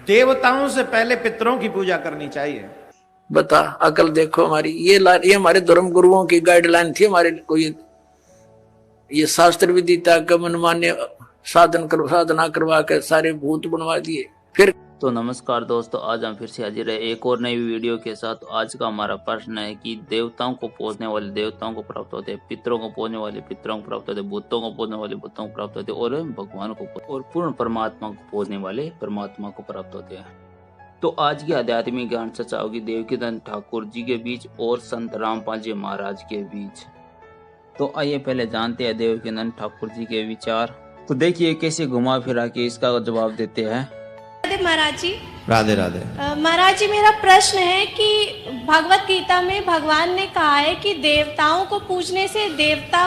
देवताओं से पहले पितरों की पूजा करनी चाहिए। बता, अकल देखो हमारी। ये हमारे धर्म गुरुओं की गाइडलाइन थी हमारे। कोई ये शास्त्र विदिता का मनमान्य साधना करवा के सारे भूत बनवा दिए। फिर तो नमस्कार दोस्तों, आज हम फिर से हाजिर है एक और नई वीडियो के साथ। आज का हमारा प्रश्न है कि देवताओं को पूजने वाले देवताओं को प्राप्त होते हैं, पितरों को पूजने वाले पितरों को प्राप्त होते हैं, भूतों को पूजने वाले भूतों को प्राप्त होते हैं और भगवान को और पूर्ण परमात्मा को पूजने वाले परमात्मा को प्राप्त होते हैं। तो आज की आध्यात्मिक ज्ञान चर्चा होगी देवकीनंदन ठाकुर जी के बीच और संत रामपाल जी महाराज के बीच। तो आइए पहले जानते हैं देवकीनंदन ठाकुर जी के विचार। तो देखिए कैसे घुमा फिरा के इसका जवाब देते हैं। महाराज जी, राधे राधे। महाराज जी, मेरा प्रश्न है कि भगवत गीता में भगवान ने कहा है कि देवताओं को पूजने से देवता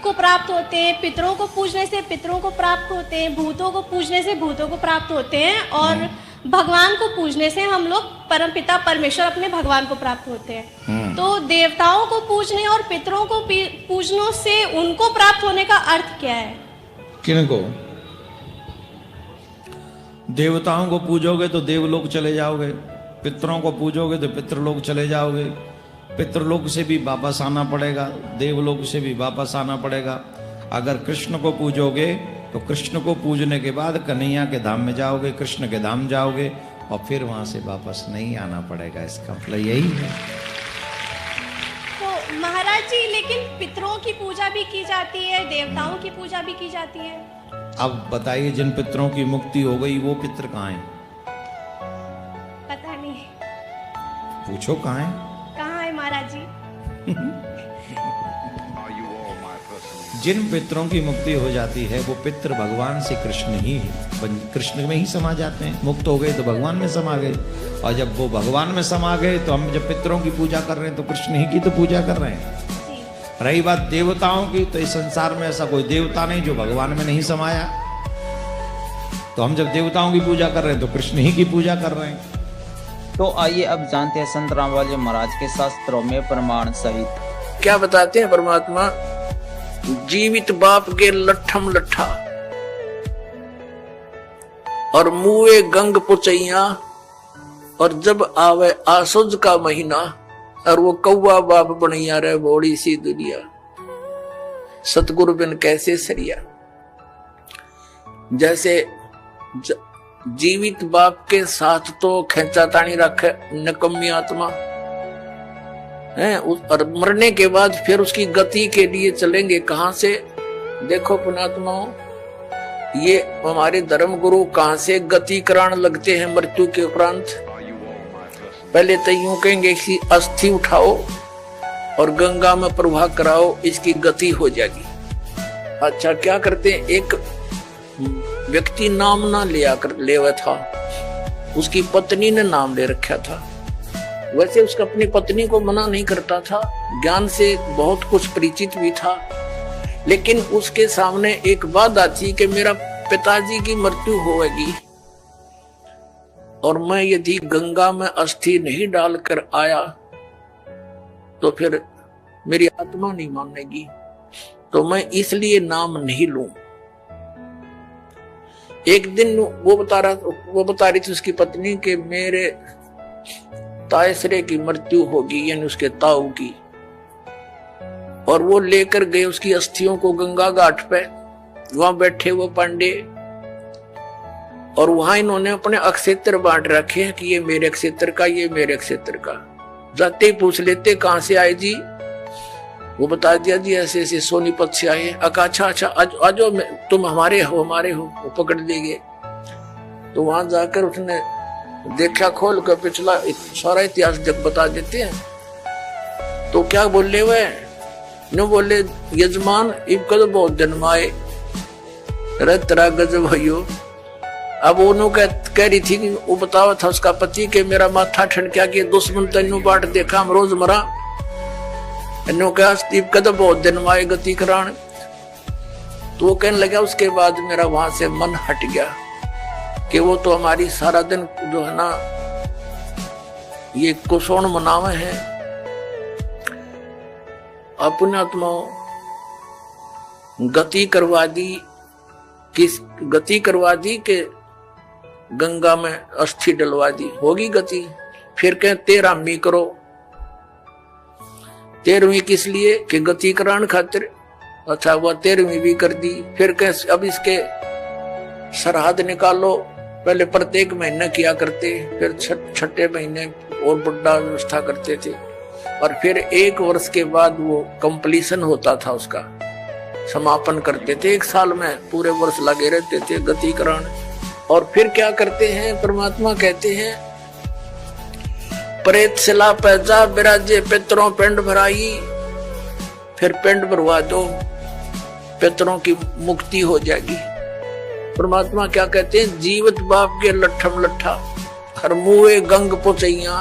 को प्राप्त होते हैं, पितरों को पूजने से पितरों को प्राप्त होते हैं, भूतों को पूजने से भूतों को प्राप्त होते हैं और भगवान को पूजने से हम लोग परमपिता परमेश्वर अपने भगवान को प्राप्त होते हैं। तो देवताओं को पूजने और पितरों को पूजने से उनको प्राप्त होने का अर्थ क्या है? किनको? देवताओं को पूजोगे तो देवलोक चले जाओगे, पितरों को पूजोगे तो पितृलोक चले जाओगे। पितृलोक से भी वापस आना पड़ेगा, देवलोक से भी वापस आना पड़ेगा। अगर कृष्ण को पूजोगे तो कृष्ण को पूजने के बाद कन्हैया के धाम में जाओगे, कृष्ण के धाम जाओगे और फिर वहां से वापस नहीं आना पड़ेगा। इसका मतलब यही है। तो महाराज जी, लेकिन पितरों की पूजा भी की जाती है, देवताओं की पूजा भी की जाती है। अब बताइए, जिन पितरों की मुक्ति हो गई वो पितर कहाँ हैं? पता नहीं। पूछो कहाँ हैं? कहाँ है महाराज जी? जिन पितरों की मुक्ति हो जाती है वो पितर भगवान से कृष्ण ही कृष्ण में ही समा जाते हैं। मुक्त हो गए तो भगवान में समा गए, और जब वो भगवान में समा गए तो हम जब पितरों की पूजा कर रहे हैं तो कृष्ण ही की तो पूजा कर रहे हैं। रही बात देवताओं की, तो इस संसार में ऐसा कोई देवता नहीं जो भगवान में नहीं समाया। तो हम जब देवताओं की पूजा कर रहे हैं तो कृष्ण ही की पूजा कर रहे हैं। तो आइए अब जानते हैं संत रामपाल जी महाराज के शास्त्रों में प्रमाण सहित क्या बताते हैं परमात्मा? जीवित बाप के लट्ठम लट्ठा और मुए गंग पुचैया, और जब आवे आसुज का महीना और वो कौवा बाप बनैया रे बोड़ी सी दुनिया, सतगुरु बिन कैसे सरिया। जैसे जीवित बाप के साथ तो खेचा तानी रखे निकम्मी आत्मा है, और मरने के बाद फिर उसकी गति के लिए चलेंगे कहां से? देखो पुणात्माओं, ये हमारे धर्म गुरु कहां से गति कराने लगते हैं मृत्यु के उपरांत? पहले तो यूं कहेंगे कि अस्थि उठाओ और गंगा में प्रवाह कराओ, इसकी गति हो जाएगी। अच्छा, क्या करते हैं? एक व्यक्ति नाम ना ले था, उसकी पत्नी ने नाम ले रखा था। वैसे उसका अपनी पत्नी को मना नहीं करता था, ज्ञान से बहुत कुछ परिचित भी था, लेकिन उसके सामने एक बात आती कि मेरा पिताजी की मृत्यु होगी और मैं यदि गंगा में अस्थि नहीं डालकर आया तो फिर मेरी आत्मा नहीं मानेगी, तो मैं इसलिए नाम नहीं लूं। एक दिन वो बता रही थी उसकी पत्नी के मेरे तायसरे की मृत्यु होगी, यानी उसके ताऊ की, और वो लेकर गए उसकी अस्थियों को गंगा घाट पे। वहां बैठे वो पांडे, और वहां इन्होंने अपने अक्षेत्र बांट रखे हैं कि ये मेरे क्षेत्र का, ये मेरे क्षेत्र का। जाते ही पूछ लेते कहां से आए जी? वो बता दिया जी ऐसे ऐसे सोनीपत से आए। अच्छा अच्छा, आजो तुम हमारे हो वो पकड़ लेंगे। तो वहां जाकर उसने देखा, खोल कर पिछला सारा इतिहास जब बता देते हैं। तो क्या बोले वह? न बोले यजमान इब कद बहुत जन्माए रे तेरा गजब भयो। अब उन्होंने कह रही थी कि वो बतावा था उसका पति के मेरा माथा ठनका के दुश्मन तेनू बाट देखा हम रोज मरा। इन्हों कहा इब कद बहुत जन्माए गति करान। तो वो कहने लगा उसके बाद मेरा वहां से मन हट गया कि वो तो हमारी सारा दिन जो है ना ये कुशोण मनावे हैं। अपने आत्माओं गति करवा दी, किस गति करवा दी कि गंगा में अस्थि डलवा दी, होगी गति। फिर कहें 13वीं करो। 13वीं किस लिए? कि गति कराने खातिर। अच्छा, वह 13वीं भी कर दी। फिर कहें अब इसके सरहद निकालो। पहले प्रत्येक महीने किया करते, फिर छठे महीने और बड़ा व्यवस्था करते थे, और फिर 1 वर्ष के बाद वो कंप्लीशन होता था, उसका समापन करते थे। 1 साल में पूरे वर्ष लगे रहते थे गतिकरण। और फिर क्या करते हैं? परमात्मा कहते हैं प्रेत शिला पैजा विराजे पितरों पिंड भराई। फिर पिंड भरवा दो, पितरों की मुक्ति हो जाएगी। परमात्मा क्या कहते हैं? जीवत बाप के लट्ठम लट्ठा हर मुए गंग पोचैया,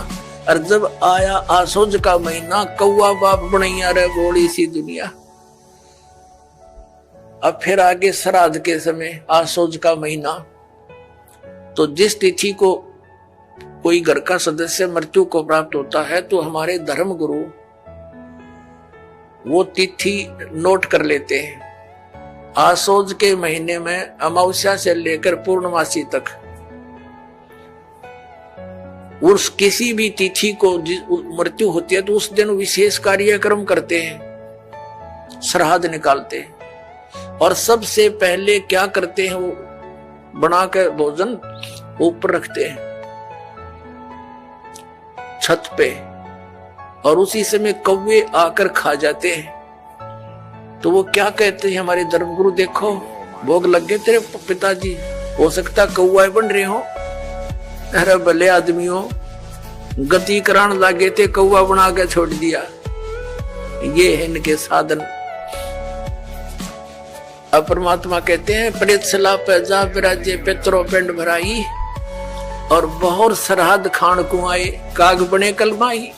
और जब आया आसोज का महीना कौआ बाप बनैया रे गोली सी दुनिया। अब फिर आगे श्राद्ध के समय आसोज का महीना, तो जिस तिथि को कोई घर का सदस्य मृत्यु को प्राप्त होता है तो हमारे धर्म गुरु वो तिथि नोट कर लेते हैं। आसोज के महीने में अमावस्या से लेकर पूर्णमासी तक उस किसी भी तिथि को मृत्यु होती है तो उस दिन विशेष कार्यक्रम करते हैं, श्राद्ध निकालते हैं। और सबसे पहले क्या करते हैं? वो बना के भोजन ऊपर रखते हैं छत पे, और उसी समय कौवे आकर खा जाते हैं। तो वो क्या कहते हैं हमारे धर्मगुरु? देखो भोग लग गए तेरे पिताजी, हो सकता कौआ बन रहे हो। अरे भले आदमियों, गति करान लागे थे, कौआ बना के छोड़ दिया। ये है इनके साधन। अब परमात्मा कहते हैं प्रेत शिला पैजा विराजे पितरों पिंड भराई, और बहुत सरहद खान कुआए काग बने कलमाई।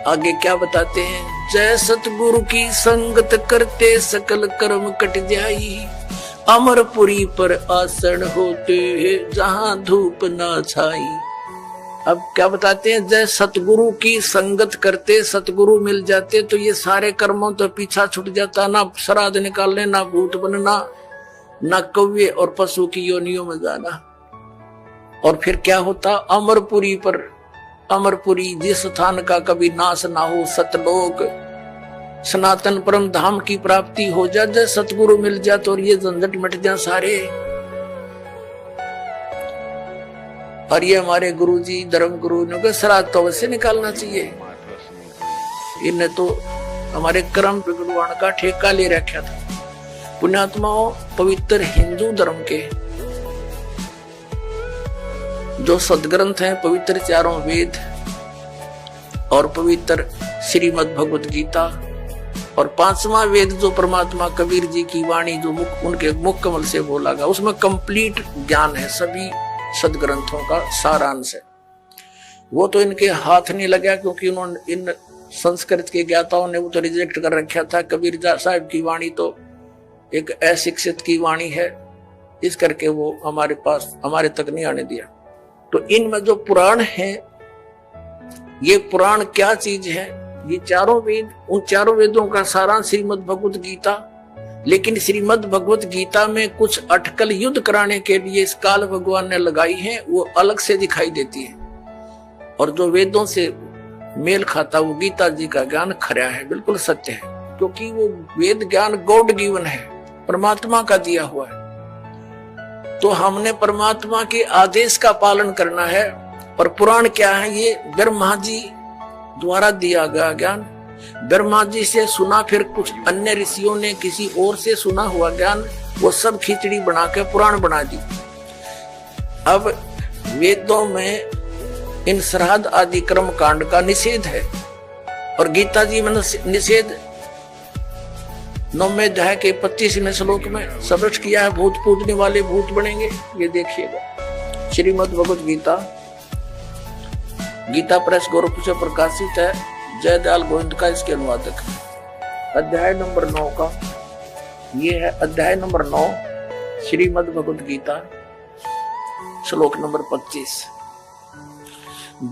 आगे क्या बताते हैं? जय सतगुरु की संगत करते सकल कर्म कट जाई, अमरपुरी पर आसन होते जहां धूप ना छाई। अब क्या बताते हैं? जय सतगुरु की संगत करते, सतगुरु मिल जाते तो ये सारे कर्मों तो पीछा छूट जाता, ना श्राद्ध निकालने, ना भूत बनना, ना कौवे और पशु की योनियों में जाना। और फिर क्या होता? अमरपुरी पर, अमरपुरी जिस स्थान का कभी नाश ना हो, सतलोक सनातन परम धाम की प्राप्ति हो जाए, जब सतगुरु मिल जाए तो ये झंझट मिट जाए सारे। और ये हमारे गुरुजी धर्म गुरु ने कहा श्राद्ध तो अवश्य निकालना चाहिए। इन्हें तो हमारे कर्म बिगड़वाने का ठेका ले रखा था। पुण्यात्माओं, पवित्र हिंदू धर्म के जो सदग्रंथ हैं, पवित्र 4 वेद और पवित्र श्रीमद् भगवत गीता, और 5वां वेद जो परमात्मा कबीर जी की वाणी जो उनके मुख कमल से बोला गया, उसमें कंप्लीट ज्ञान है, सभी सदग्रंथों का सारांश है। वो तो इनके हाथ नहीं लगा, क्योंकि उन्होंने इन संस्कृत के ज्ञाताओं ने वो तो रिजेक्ट कर रखा था। कबीर साहब की वाणी तो एक अशिक्षित की वाणी है, इस करके वो हमारे पास, हमारे तक नहीं आने दिया। तो इनमें जो पुराण है, ये पुराण क्या चीज है? ये 4 वेद, उन 4 वेदों का सारांश श्रीमद् भगवत गीता। लेकिन श्रीमद् भगवत गीता में कुछ अटकल युद्ध कराने के लिए इस काल भगवान ने लगाई है, वो अलग से दिखाई देती है। और जो वेदों से मेल खाता वो गीता जी का ज्ञान खरा है, बिल्कुल सत्य है, क्योंकि वो वेद ज्ञान गॉड गिवन है, परमात्मा का दिया हुआ है। तो हमने परमात्मा के आदेश का पालन करना है। और पुराण क्या है? ये ब्रह्मा जी द्वारा दिया गया ज्ञान, ब्रह्मा जी से सुना, फिर कुछ अन्य ऋषियों ने किसी और से सुना हुआ ज्ञान, वो सब खिचड़ी बना के पुराण बना दी। अब वेदों में इन श्राद्ध आदि कर्म कांड का निषेध है, और गीता जी में निषेध 9वें अध्याय के 25वें श्लोक में स्पष्ट किया है, भूत पूजने वाले भूत बनेंगे। ये देखिएगा, श्रीमद् भगवत गीता, गीता प्रेस गोरखपुर से प्रकाशित है, जयदयाल गोविंद का इसके अनुवादक। अध्याय नंबर 9 का ये है, अध्याय नंबर 9 श्रीमद् भगवत गीता, श्लोक नंबर 25।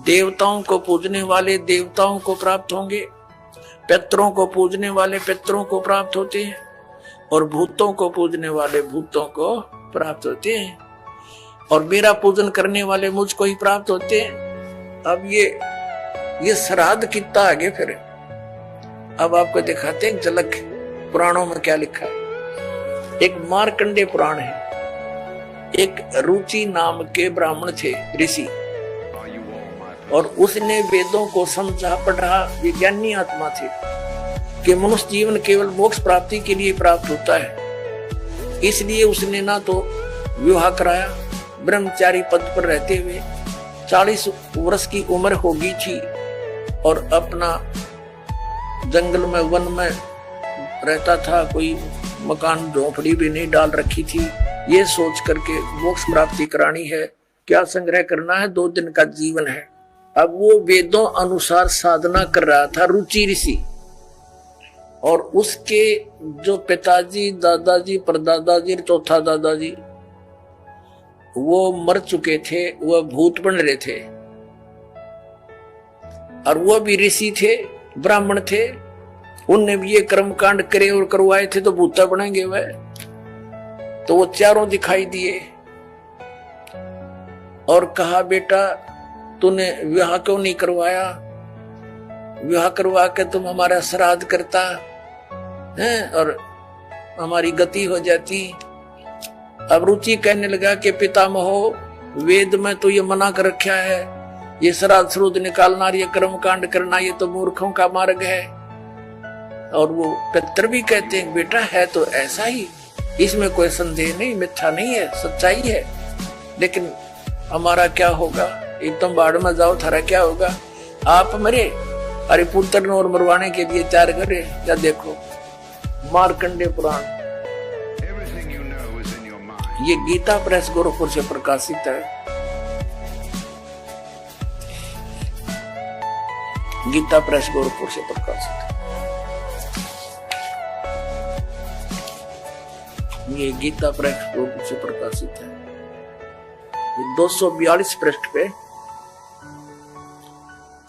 देवताओं को पूजने वाले देवताओं को प्राप्त होंगे, पितरों को पूजने वाले पितरों को प्राप्त होते हैं, और भूतों को पूजने वाले भूतों को प्राप्त होते हैं। और मेरा पूजन करने वाले मुझको ही प्राप्त होते हैं। अब ये श्राद्ध कितना आगे फिर। अब आपको दिखाते हैं झलक पुराणों में क्या लिखा है। एक मार्कंडेय पुराण है। एक रुचि नाम के ब्राह्मण थे, ऋषि, और उसने वेदों को समझा पढ़ा, विज्ञानी आत्मा थे कि मनुष्य जीवन केवल मोक्ष प्राप्ति के लिए प्राप्त होता है। इसलिए उसने ना तो विवाह कराया, ब्रह्मचारी पद पर रहते हुए 40 वर्ष की उम्र होगी थी और अपना जंगल में वन में रहता था, कोई मकान झोपड़ी भी नहीं डाल रखी थी। ये सोच करके मोक्ष प्राप्ति करानी है, क्या संग्रह करना है, 2 दिन का जीवन है। अब वो वेदों अनुसार साधना कर रहा था, रुचि ऋषि। और उसके जो पिताजी, दादाजी, परदादाजी, चौथा दादाजी वो मर चुके थे, वह भूत बन रहे थे, और वो भी ऋषि थे, ब्राह्मण थे। उनने भी ये कर्म कांड करे और करवाए थे, तो भूता बनेंगे वह। तो वो चारों दिखाई दिए और कहा, बेटा तूने विवाह क्यों नहीं करवाया? विवाह करवा के तुम हमारा श्राद्ध करता है और हमारी गति हो जाती। अब रुचि कहने लगा कि पितामहो, वेद में तो ये मना कर रखा है, ये श्राद्ध श्रुद्ध निकालना, ये कर्म कांड करना, ये तो मूर्खों का मार्ग है। और वो पितर भी कहते हैं, बेटा है तो ऐसा ही, इसमें कोई संदेह नहीं, मिथ्या नहीं है, सच्चाई है। लेकिन हमारा क्या होगा? एकदम बाढ़ में जाओ, थारा क्या होगा? आप मरे, अरे पुत्र और मरवाने के लिए तैयार करे। या देखो मार्कंडेय पुराण, ये गीता प्रेस गोरखपुर से प्रकाशित है। गीता प्रेस गोरखपुर से प्रकाशित है। ये गीता प्रेस गोरखपुर से प्रकाशित है। 242 पृष्ठ पे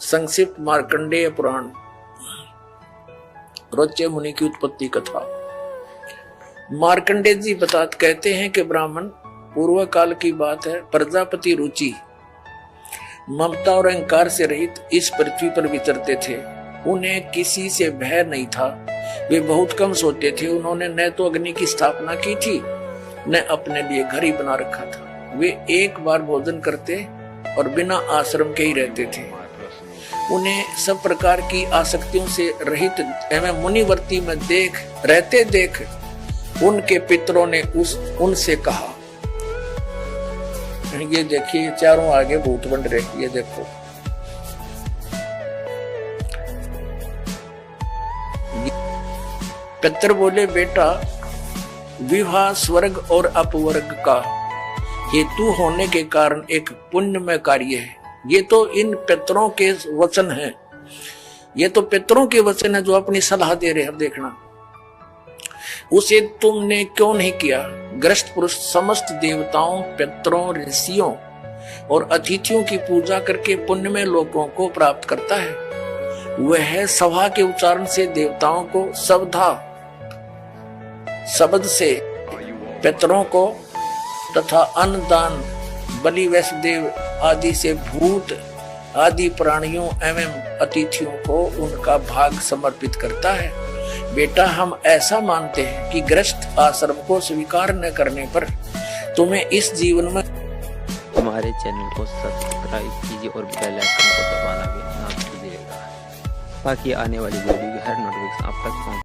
संक्षिप्त मार्कंडेय पुराण, रोच्य मुनि की उत्पत्ति कथा। मार्कंडेय जी कहते हैं कि ब्राह्मण, पूर्व काल की बात है, प्रजापति रुचि ममता और अहंकार से रहित इस पृथ्वी पर विचरते थे। उन्हें किसी से भय नहीं था, वे बहुत कम सोते थे। उन्होंने न तो अग्नि की स्थापना की थी, न अपने लिए घर ही बना रखा था। वे एक बार भोजन करते और बिना आश्रम के ही रहते थे। उन्हें सब प्रकार की आसक्तियों से रहित एवं मुनिवर्ती में देख उनके पितरों ने उनसे कहा, ये देखिए चारों आगे भूत बन रहे, ये देखो। पितर बोले, बेटा विवाह स्वर्ग और अपवर्ग का हेतु होने के कारण एक पुण्यमय कार्य है। ये तो इन पितरों के वचन हैं, ये तो पितरों के वचन है जो अपनी सलाह दे रहे हैं। देखना, उसे तुमने क्यों नहीं किया? ग्रस्त पुरुष समस्त देवताओं, पितरों, ऋषियों और अतिथियों की पूजा करके पुण्य में लोगों को प्राप्त करता है। वह सभा के उच्चारण से देवताओं को शब्द से पितरों को तथा अन्नदान, बलि, वैष्णदेव आदि से भूत आदि प्राणियों एवं अतिथियों को उनका भाग समर्पित करता है। बेटा, हम ऐसा मानते हैं कि ग्रस्त आश्रम को स्वीकार न करने पर तुम्हें इस जीवन में। हमारे चैनल को सब्सक्राइब कीजिए और बेल आइकन को दबाना भी ना भूलिएगा, ताकि आने वाली वीडियो की हर नोटिफिकेशन आप तक पहुंचे।